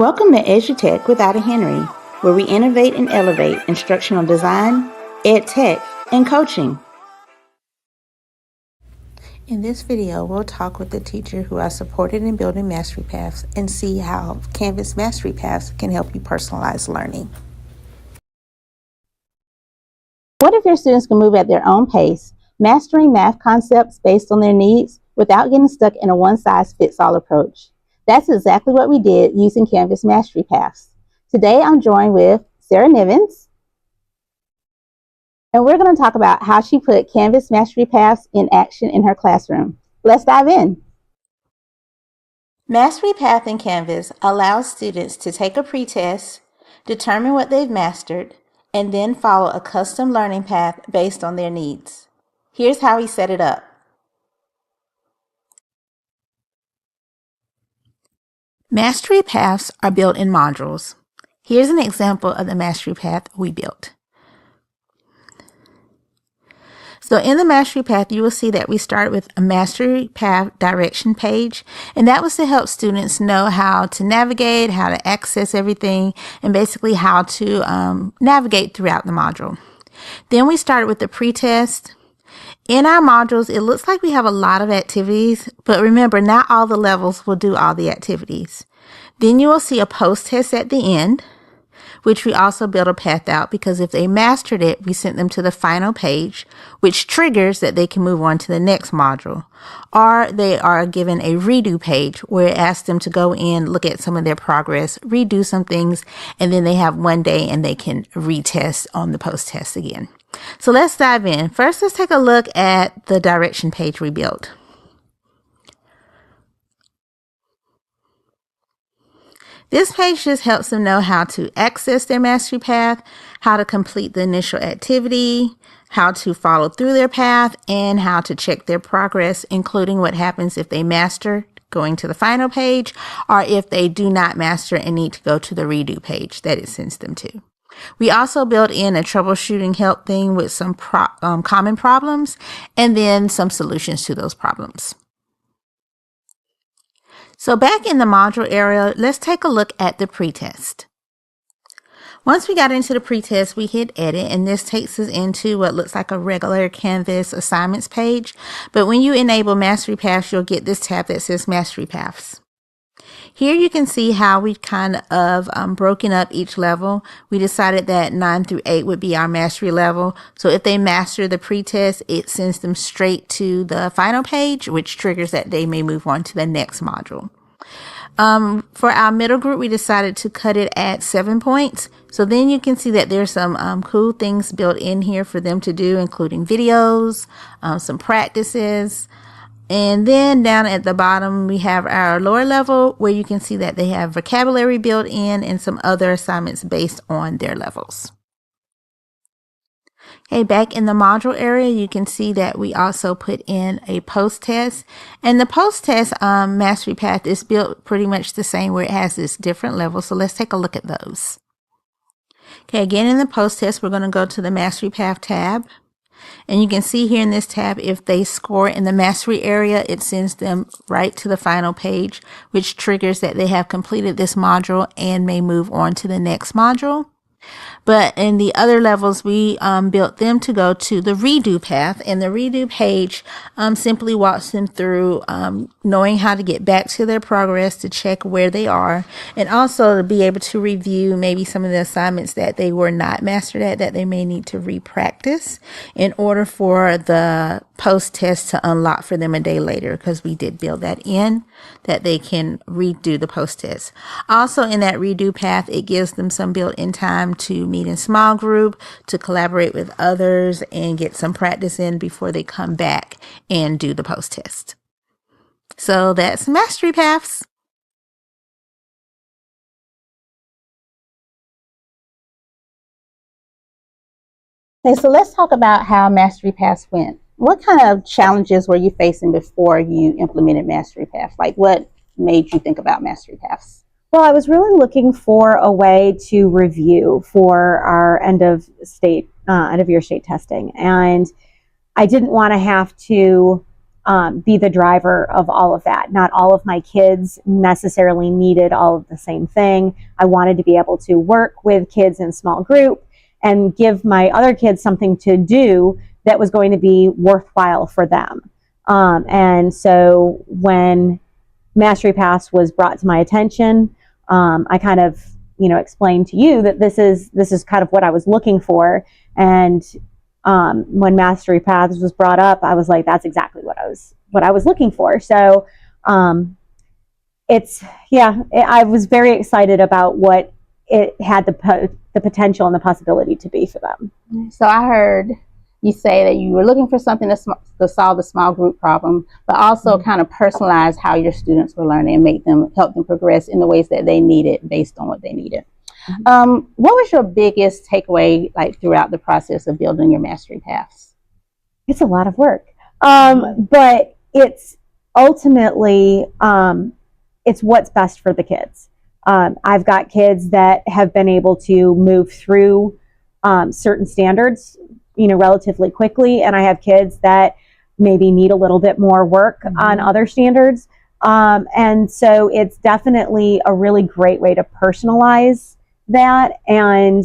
Welcome to EduTech with Ada Henry, where we innovate and elevate instructional design, ed tech, and coaching. In this video, we'll talk with the teacher who has supported in building mastery paths and see how Canvas mastery paths can help you personalize learning. What if your students can move at their own pace, mastering math concepts based on their needs without getting stuck in a one-size-fits-all approach? That's exactly what we did using Canvas mastery paths. Today, I'm joined with Sarah Nivens, and we're going to talk about how she put Canvas mastery paths in action in her classroom. Let's dive in. Mastery Path in Canvas allows students to take a pretest, determine what they've mastered, and then follow a custom learning path based on their needs. Here's how we set it up. Mastery paths are built in modules. Here's an example of the mastery path we built. So in the mastery path, you will see that we started with a mastery path direction page, and that was to help students know how to navigate, how to access everything, and basically how to navigate throughout the module. Then we started with the pretest. In our modules, it looks like we have a lot of activities, but remember, not all the levels will do all the activities. Then you will see a post-test at the end, which we also built a path out because if they mastered it, we sent them to the final page, which triggers that they can move on to the next module. Or they are given a redo page where it asks them to go in, look at some of their progress, redo some things, and then they have one day and they can retest on the post-test again. So let's dive in. First, let's take a look at the direction page we built. This page just helps them know how to access their mastery path, how to complete the initial activity, how to follow through their path, and how to check their progress, including what happens if they master going to the final page, or if they do not master and need to go to the redo page that it sends them to. We also built in a troubleshooting help thing with some common problems and then some solutions to those problems. So back in the module area, let's take a look at the pretest. Once we got into the pretest, we hit edit, and this takes us into what looks like a regular Canvas assignments page. But when you enable mastery paths, you'll get this tab that says mastery paths. Here you can see how we kind of broken up each level. We decided that 9 through 8 would be our mastery level. So if they master the pretest, it sends them straight to the final page, which triggers that they may move on to the next module. For our middle group, we decided to cut it at 7 points. So then you can see that there's some cool things built in here for them to do, including videos, some practices. And then down at the bottom, we have our lower level where you can see that they have vocabulary built in and some other assignments based on their levels. Okay, back in the module area, you can see that we also put in a post-test. And the post-test mastery path is built pretty much the same where it has this different levels. So let's take a look at those. Okay, again in the post-test, we're going to go to the mastery path tab. And you can see here in this tab, if they score in the mastery area, it sends them right to the final page, which triggers that they have completed this module and may move on to the next module. But in the other levels, we built them to go to the redo path, and the redo page simply walks them through knowing how to get back to their progress, to check where they are, and also to be able to review maybe some of the assignments that they were not mastered at that they may need to re-practice in order for the post-test to unlock for them a day later, because we did build that in, that they can redo the post-test. Also in that redo path, it gives them some built-in time to meet in small group, to collaborate with others, and get some practice in before they come back and do the post-test. So that's mastery paths. Okay, so let's talk about how mastery paths went. What kind of challenges were you facing before you implemented mastery paths? Like, what made you think about mastery paths? Well, I was really looking for a way to review for our end of year state testing, and I didn't want to have to be the driver of all of that. Not all of my kids necessarily needed all of the same thing. I wanted to be able to work with kids in small group and give my other kids something to do that was going to be worthwhile for them. And so when Mastery Paths was brought to my attention, I kind of, explained to you that this is kind of what I was looking for. And when Mastery Paths was brought up, I was like, that's exactly what I was looking for. So I was very excited about what it had the potential and the possibility to be for them. So I heard you say that you were looking for something to solve the small group problem, but also kind of personalize how your students were learning and help them progress in the ways that they needed based on what they needed. What was your biggest takeaway throughout the process of building your Mastery Paths? It's a lot of work, but it's ultimately it's what's best for the kids. I've got kids that have been able to move through certain standards relatively quickly, and I have kids that maybe need a little bit more work on other standards, and so it's definitely a really great way to personalize that. And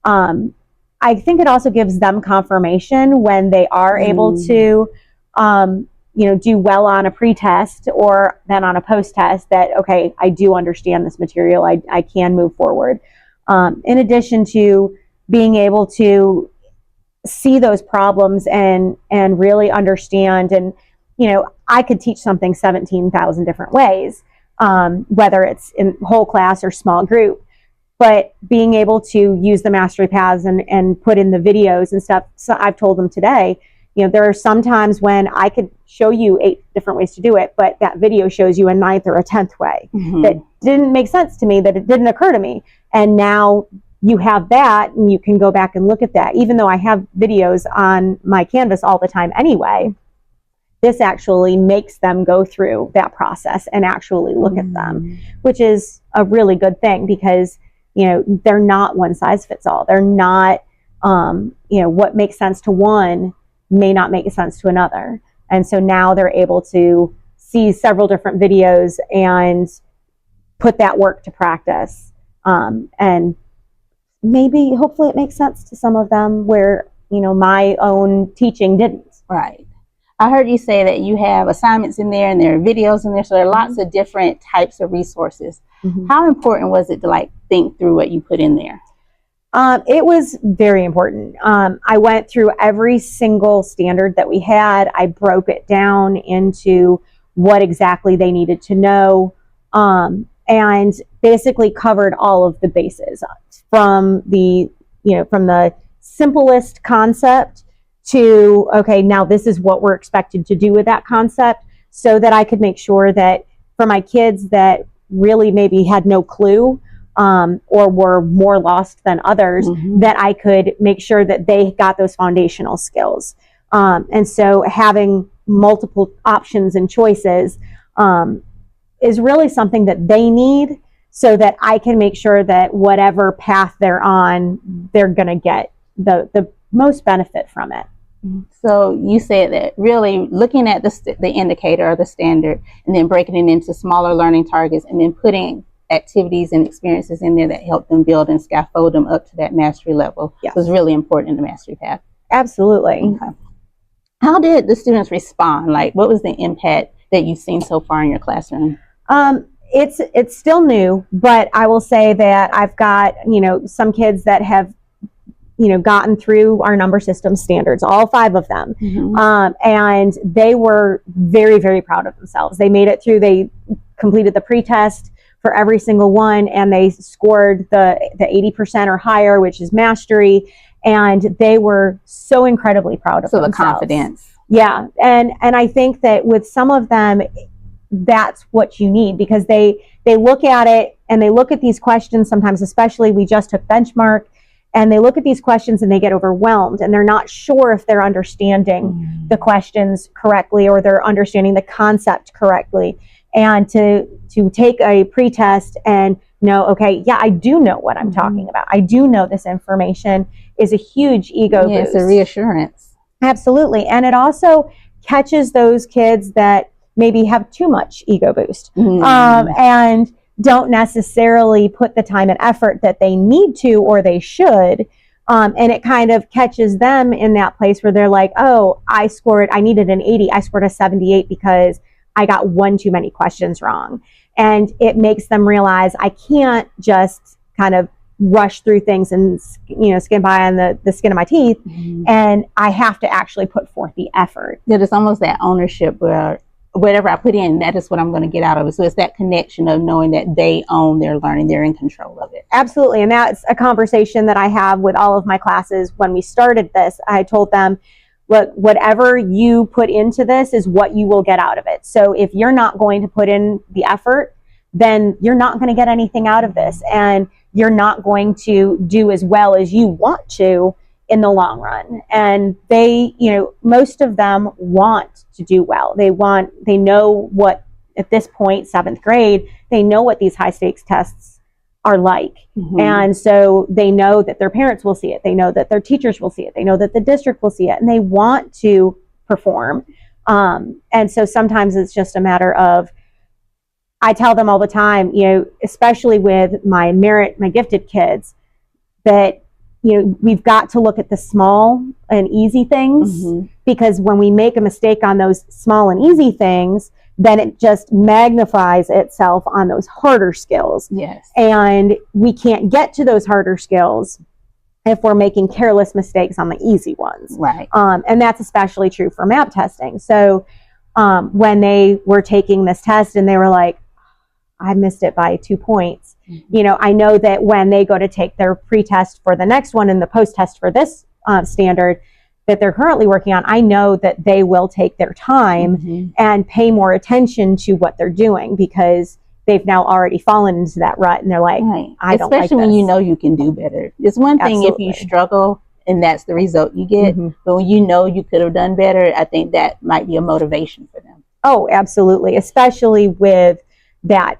I think it also gives them confirmation when they are able to do well on a pre-test or then on a post-test that, okay, I do understand this material, I can move forward. In addition to being able to see those problems and really understand, and I could teach something 17,000 different ways, whether it's in whole class or small group, but being able to use the Mastery Paths and put in the videos and stuff. So I've told them today, there are some times when I could show you 8 different ways to do it, but that video shows you a 9th or a 10th way that didn't make sense to me, that it didn't occur to me. And now you have that, and you can go back and look at that. Even though I have videos on my Canvas all the time anyway, this actually makes them go through that process and actually look at them, which is a really good thing, because they're not one size fits all. They're not, what makes sense to one may not make sense to another. And so now they're able to see several different videos and put that work to practice. And maybe, hopefully it makes sense to some of them where, my own teaching didn't. Right. I heard you say that you have assignments in there and there are videos in there. So there are lots of different types of resources. How important was it to think through what you put in there? It was very important. I went through every single standard that we had. I broke it down into what exactly they needed to know, and basically covered all of the bases from the simplest concept to, okay, now this is what we're expected to do with that concept, so that I could make sure that for my kids that really maybe had no clue, or were more lost than others, that I could make sure that they got those foundational skills. And so having multiple options and choices is really something that they need, so that I can make sure that whatever path they're on, they're going to get the most benefit from it. So you said that really looking at the indicator or the standard, and then breaking it into smaller learning targets, and then putting activities and experiences in there that help them build and scaffold them up to that mastery level was really important in the Mastery Path. Absolutely. Okay. How did the students respond? What was the impact that you've seen so far in your classroom? It's still new, but I will say that I've got, some kids that have, gotten through our number system standards, all 5 of them. And they were very, very proud of themselves. They made it through, they completed the pre-test for every single one, and they scored the 80% or higher, which is mastery. And they were so incredibly proud of themselves. So the confidence. Yeah. And I think that with some of them, that's what you need, because they look at it and they look at these questions sometimes, especially we just took benchmark, and they look at these questions and they get overwhelmed, and they're not sure if they're understanding the questions correctly or they're understanding the concept correctly. And to take a pre-test and know, okay, yeah, I do know what I'm talking about, I do know this information, is a huge ego boost. It's a reassurance. Absolutely. And it also catches those kids that maybe have too much ego boost, and don't necessarily put the time and effort that they need to or they should. And it kind of catches them in that place where they're like, oh, I needed an 80. I scored a 78 because I got one too many questions wrong. And it makes them realize I can't just kind of rush through things and, skim by on the skin of my teeth. And I have to actually put forth the effort. That it's almost that ownership where whatever I put in, that is what I'm going to get out of it. So it's that connection of knowing that they own their learning, they're in control of it. Absolutely. And that's a conversation that I have with all of my classes. When we started this, I told them, look, whatever you put into this is what you will get out of it. So if you're not going to put in the effort, then you're not going to get anything out of this. And you're not going to do as well as you want to in the long run. And they, most of them want to do well. They know what, at this point, 7th grade, they know what these high stakes tests are like. And so they know that their parents will see it. They know that their teachers will see it. They know that the district will see it, and they want to perform. And so sometimes it's just a matter of, I tell them all the time, especially with my gifted kids, that we've got to look at the small and easy things, because when we make a mistake on those small and easy things, then it just magnifies itself on those harder skills. Yes. And we can't get to those harder skills if we're making careless mistakes on the easy ones. Right. And that's especially true for map testing. So when they were taking this test and they were like, I missed it by 2 points. I know that when they go to take their pre-test for the next one and the post-test for this standard that they're currently working on, I know that they will take their time and pay more attention to what they're doing, because they've now already fallen into that rut and they're like, I don't like this. Especially when you know you can do better. It's one thing if you struggle and that's the result you get, but when you know you could have done better, I think that might be a motivation for them. Oh, absolutely. Especially with that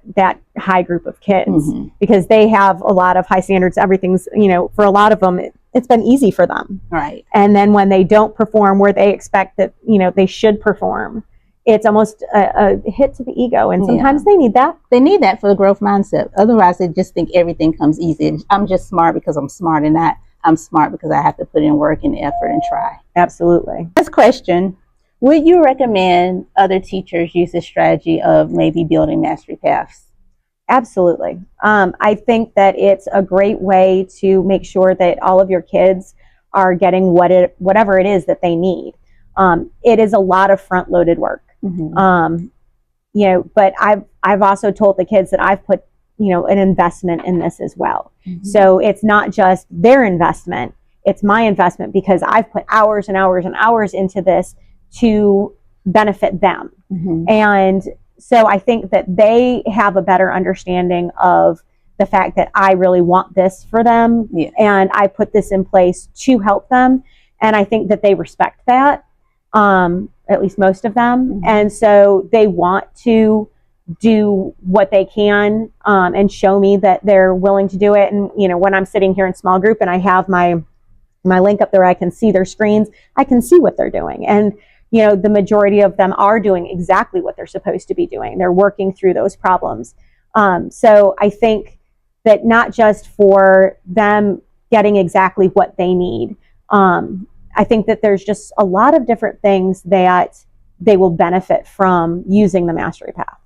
high group of kids, because they have a lot of high standards. Everything's, for a lot of them, it's been easy for them. Right. And then when they don't perform where they expect that, they should perform, it's almost a hit to the ego. And sometimes they need that. They need that for the growth mindset. Otherwise, they just think everything comes easy. I'm just smart because I'm smart, and not I'm smart because I have to put in work and effort and try. Absolutely. Next question. Would you recommend other teachers use this strategy of maybe building mastery paths? Absolutely. I think that it's a great way to make sure that all of your kids are getting whatever it is that they need. It is a lot of front-loaded work. But I've also told the kids that I've put, an investment in this as well. So it's not just their investment, it's my investment, because I've put hours and hours and hours into this to benefit them. And so I think that they have a better understanding of the fact that I really want this for them, and I put this in place to help them. And I think that they respect that, at least most of them. And so they want to do what they can, and show me that they're willing to do it. And, when I'm sitting here in small group and I have my link up there, I can see their screens, I can see what they're doing. And the majority of them are doing exactly what they're supposed to be doing. They're working through those problems. So I think that not just for them getting exactly what they need, I think that there's just a lot of different things that they will benefit from using the mastery path.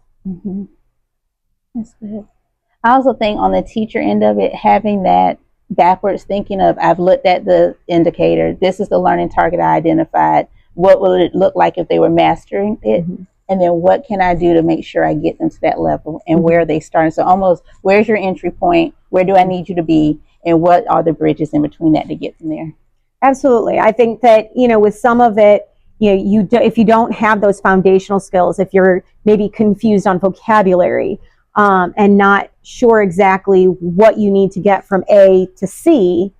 That's good. I also think on the teacher end of it, having that backwards thinking of, I've looked at the indicator, this is the learning target I identified. What will it look like if they were mastering it? And then what can I do to make sure I get them to that level, and where are they starting? So almost, where's your entry point? Where do I need you to be? And what are the bridges in between that to get them there? Absolutely. I think that, with some of it, if you don't have those foundational skills, if you're maybe confused on vocabulary, and not sure exactly what you need to get from A to C,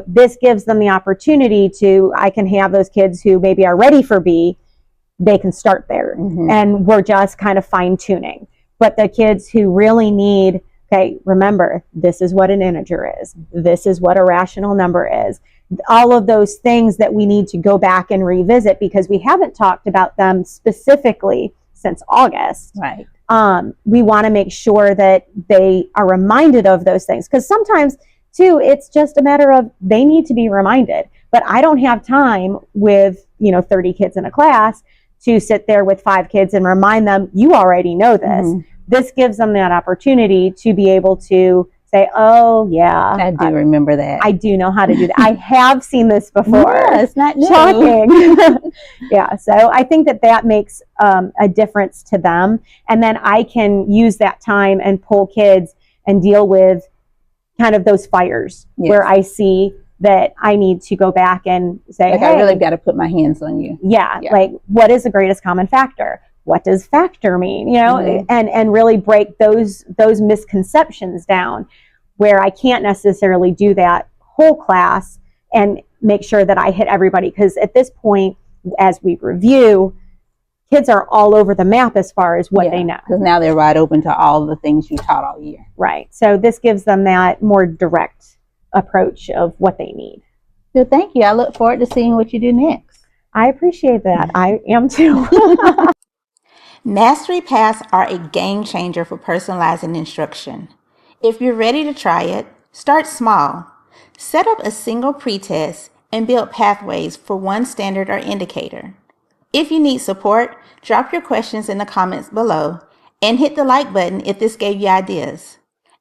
this gives them the opportunity I can have those kids who maybe are ready for B, they can start there. And we're just kind of fine tuning. But the kids who really need, okay, remember, this is what an integer is. This is what a rational number is. all of those things that we need to go back and revisit because we haven't talked about them specifically since August. Right. We want to make sure that they are reminded of those things because sometimes too it's just a matter of they need to be reminded, but I don't have time with 30 kids in a class to sit there with 5 kids and remind them you already know this. Mm-hmm. This gives them that opportunity to be able to say, oh yeah, I do remember that. I do know how to do that. I have seen this before. Yeah, it's not new. Shocking. Yeah, so I think that makes a difference to them. And then I can use that time and pull kids and deal with kind of those fires where I see that I need to go back and say, like, hey, I really got to put my hands on you. Yeah, like what is the greatest common factor? What does factor mean? And really break those misconceptions down where I can't necessarily do that whole class and make sure that I hit everybody. Because at this point, as we review, kids are all over the map as far as what they know. Because now they're wide open to all the things you taught all year. Right. So this gives them that more direct approach of what they need. So thank you. I look forward to seeing what you do next. I appreciate that. I am too. Mastery paths are a game changer for personalizing instruction. If you're ready to try it, start small. Set up a single pretest and build pathways for one standard or indicator. If you need support, drop your questions in the comments below and hit the like button if this gave you ideas.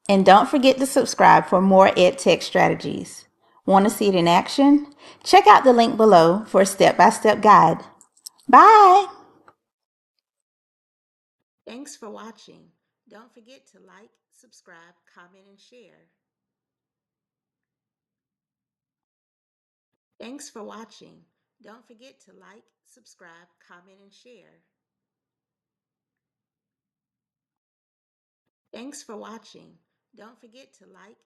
And don't forget to subscribe for more EdTech strategies. Want to see it in action? Check out the link below for a step-by-step guide. Bye! Thanks for watching. Don't forget to like, subscribe, comment, and share. Thanks for watching. Don't forget to like, subscribe, comment, and share. Thanks for watching. Don't forget to like,